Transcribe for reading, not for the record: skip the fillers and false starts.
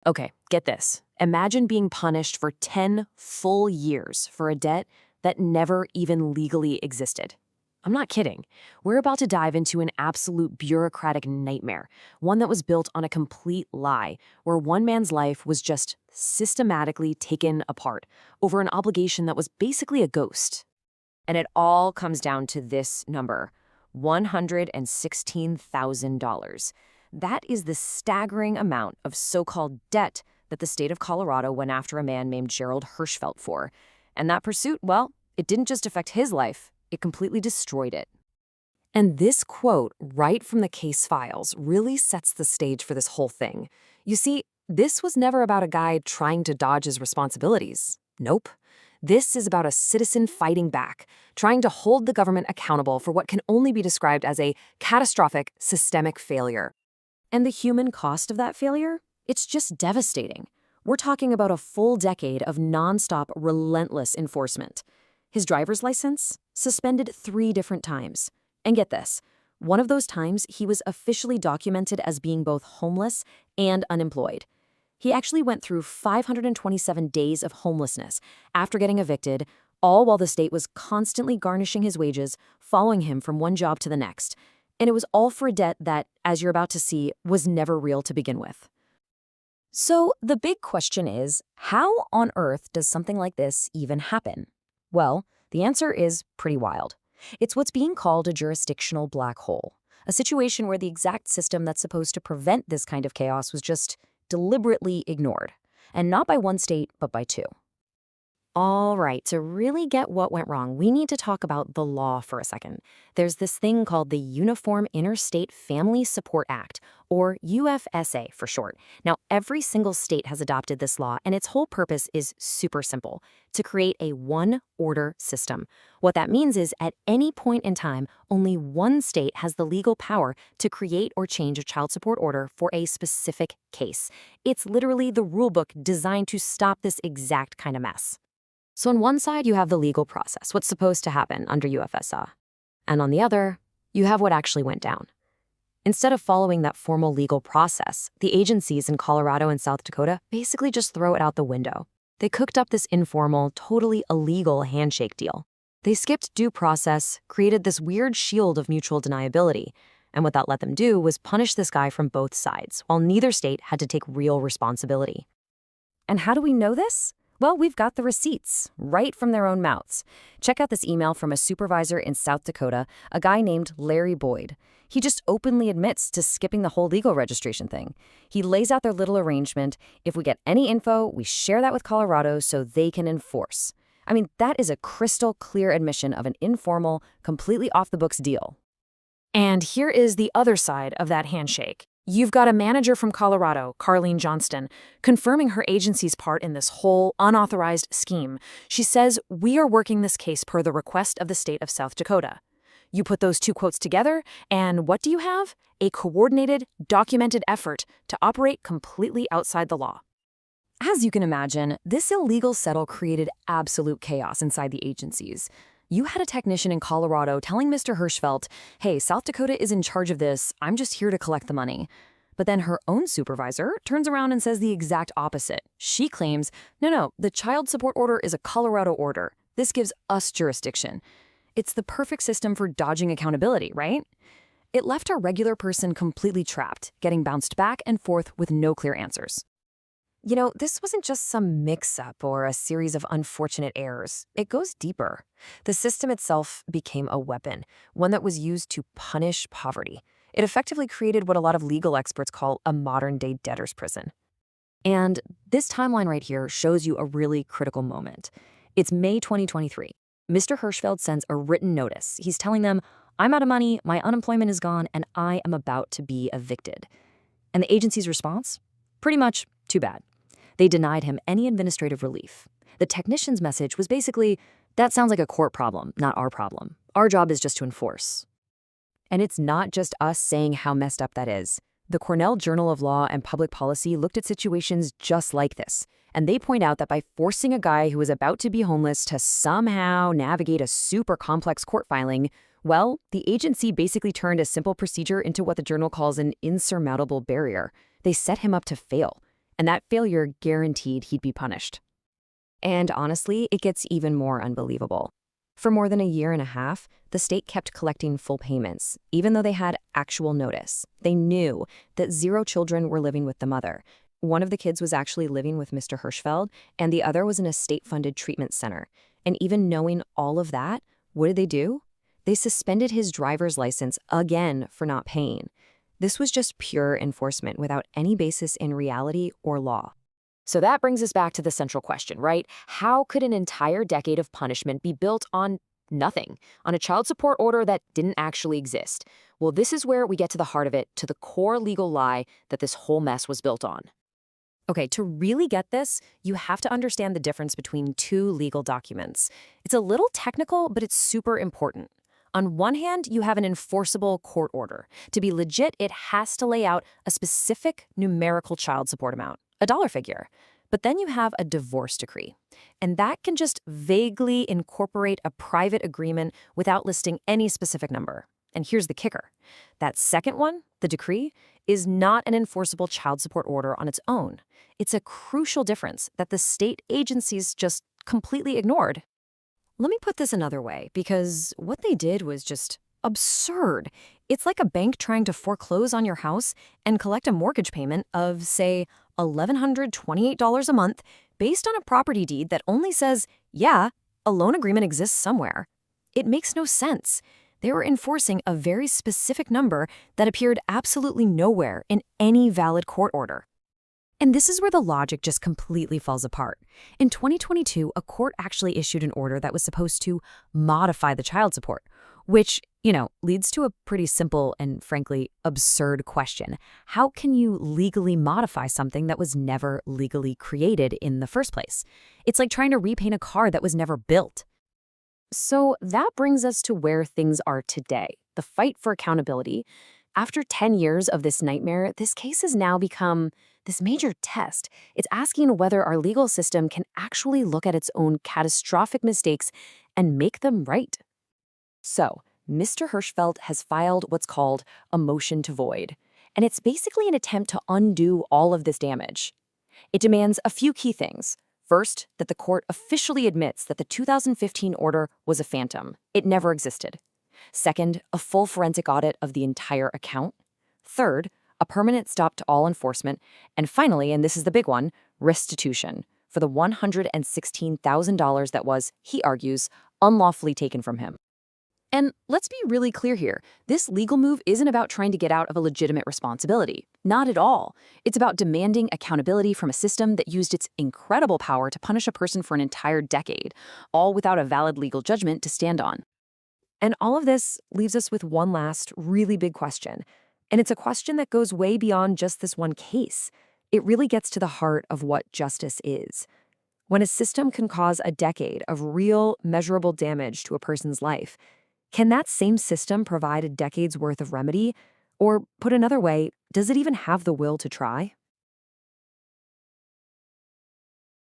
Okay, get this. Imagine being punished for 10 full years for a debt that never even legally existed. I'm not kidding. We're about to dive into an absolute bureaucratic nightmare, one that was built on a complete lie, where one man's life was just systematically taken apart over an obligation that was basically a ghost. And it all comes down to this number, $116,000. That is the staggering amount of so-called debt that the state of Colorado went after a man named Gerald Hirschfeld for. And that pursuit, well, it didn't just affect his life, it completely destroyed it. And this quote right from the case files really sets the stage for this whole thing. You see, this was never about a guy trying to dodge his responsibilities. Nope. This is about a citizen fighting back, trying to hold the government accountable for what can only be described as a catastrophic systemic failure. And the human cost of that failure? It's just devastating. We're talking about a full decade of nonstop, relentless enforcement. His driver's license? Suspended 3 different times. And get this, one of those times he was officially documented as being both homeless and unemployed. He actually went through 527 days of homelessness after getting evicted, all while the state was constantly garnishing his wages, following him from one job to the next. And it was all for a debt that, as you're about to see, was never real to begin with. So the big question is, how on earth does something like this even happen? Well, the answer is pretty wild. It's what's being called a jurisdictional black hole, a situation where the exact system that's supposed to prevent this kind of chaos was just deliberately ignored, and not by one state, but by 2. All right, to really get what went wrong, we need to talk about the law for a second. There's this thing called the Uniform Interstate Family Support Act, or UFSA for short. Now, every single state has adopted this law, and its whole purpose is super simple, to create a one-order system. What that means is, at any point in time, only one state has the legal power to create or change a child support order for a specific case. It's literally the rulebook designed to stop this exact kind of mess. So on one side, you have the legal process, what's supposed to happen under UFSA. And on the other, you have what actually went down. Instead of following that formal legal process, the agencies in Colorado and South Dakota basically just throw it out the window. They cooked up this informal, totally illegal handshake deal. They skipped due process, created this weird shield of mutual deniability, and what that let them do was punish this guy from both sides, while neither state had to take real responsibility. And how do we know this? Well, we've got the receipts, right from their own mouths. Check out this email from a supervisor in South Dakota, a guy named Larry Boyd. He just openly admits to skipping the whole legal registration thing. He lays out their little arrangement. If we get any info, we share that with Colorado so they can enforce. I mean, that is a crystal clear admission of an informal, completely off-the-books deal. And here is the other side of that handshake. You've got a manager from Colorado, Carlene Johnston, confirming her agency's part in this whole unauthorized scheme. She says, "We are working this case per the request of the state of South Dakota." You put those 2 quotes together, and what do you have? A coordinated, documented effort to operate completely outside the law. As you can imagine, this illegal settle created absolute chaos inside the agencies. You had a technician in Colorado telling Mr. Hirschfeld, "Hey, South Dakota is in charge of this, I'm just here to collect the money." But then her own supervisor turns around and says the exact opposite. She claims, no, the child support order is a Colorado order. This gives us jurisdiction. It's the perfect system for dodging accountability, right? It left our regular person completely trapped, getting bounced back and forth with no clear answers. You know, this wasn't just some mix-up or a series of unfortunate errors. It goes deeper. The system itself became a weapon, one that was used to punish poverty. It effectively created what a lot of legal experts call a modern-day debtor's prison. And this timeline right here shows you a really critical moment. It's May 2023. Mr. Hirschfeld sends a written notice. He's telling them, "I'm out of money, my unemployment is gone, and I am about to be evicted." And the agency's response? Pretty much, too bad. They denied him any administrative relief. The technician's message was basically, "That sounds like a court problem, not our problem. Our job is just to enforce." And it's not just us saying how messed up that is. The Cornell Journal of Law and Public Policy looked at situations just like this, and they point out that by forcing a guy who was about to be homeless to somehow navigate a super complex court filing, well, the agency basically turned a simple procedure into what the journal calls an insurmountable barrier. They set him up to fail. and that failure guaranteed he'd be punished. And honestly, it gets even more unbelievable. For more than a year and a half, the state kept collecting full payments, even though they had actual notice. They knew that 0 children were living with the mother. One of the kids was actually living with Mr. Hirschfeld, and the other was in a state-funded treatment center. And even knowing all of that, what did they do? They suspended his driver's license again for not paying. This was just pure enforcement without any basis in reality or law. So that brings us back to the central question, right? How could an entire decade of punishment be built on nothing, on a child support order that didn't actually exist? Well, this is where we get to the heart of it, to the core legal lie that this whole mess was built on. Okay, to really get this, you have to understand the difference between 2 legal documents. It's a little technical, but it's super important. On one hand, you have an enforceable court order. To be legit, it has to lay out a specific numerical child support amount, a dollar figure. But then you have a divorce decree, and that can just vaguely incorporate a private agreement without listing any specific number. And here's the kicker. That second one, the decree, is not an enforceable child support order on its own. It's a crucial difference that the state agencies just completely ignored. Let me put this another way, because what they did was just absurd. It's like a bank trying to foreclose on your house and collect a mortgage payment of, say, $1,128 a month based on a property deed that only says, yeah, a loan agreement exists somewhere. It makes no sense. They were enforcing a very specific number that appeared absolutely nowhere in any valid court order. And this is where the logic just completely falls apart. In 2022, a court actually issued an order that was supposed to modify the child support, which, leads to a pretty simple and frankly absurd question. How can you legally modify something that was never legally created in the first place? It's like trying to repaint a car that was never built. So that brings us to where things are today, the fight for accountability. After 10 years of this nightmare, this case has now become this major test. It's asking whether our legal system can actually look at its own catastrophic mistakes and make them right. So, Mr. Hirschfeld has filed what's called a motion to void, and it's basically an attempt to undo all of this damage. It demands a few key things. First, that the court officially admits that the 2015 order was a phantom. It never existed. Second, a full forensic audit of the entire account. Third, a permanent stop to all enforcement. And finally, and this is the big one, restitution for the $116,000 that was, he argues, unlawfully taken from him. And let's be really clear here. This legal move isn't about trying to get out of a legitimate responsibility. Not at all. It's about demanding accountability from a system that used its incredible power to punish a person for an entire decade, all without a valid legal judgment to stand on. And all of this leaves us with one last really big question. And it's a question that goes way beyond just this one case. It really gets to the heart of what justice is. When a system can cause a decade of real, measurable damage to a person's life, can that same system provide a decade's worth of remedy? Or, put another way, does it even have the will to try?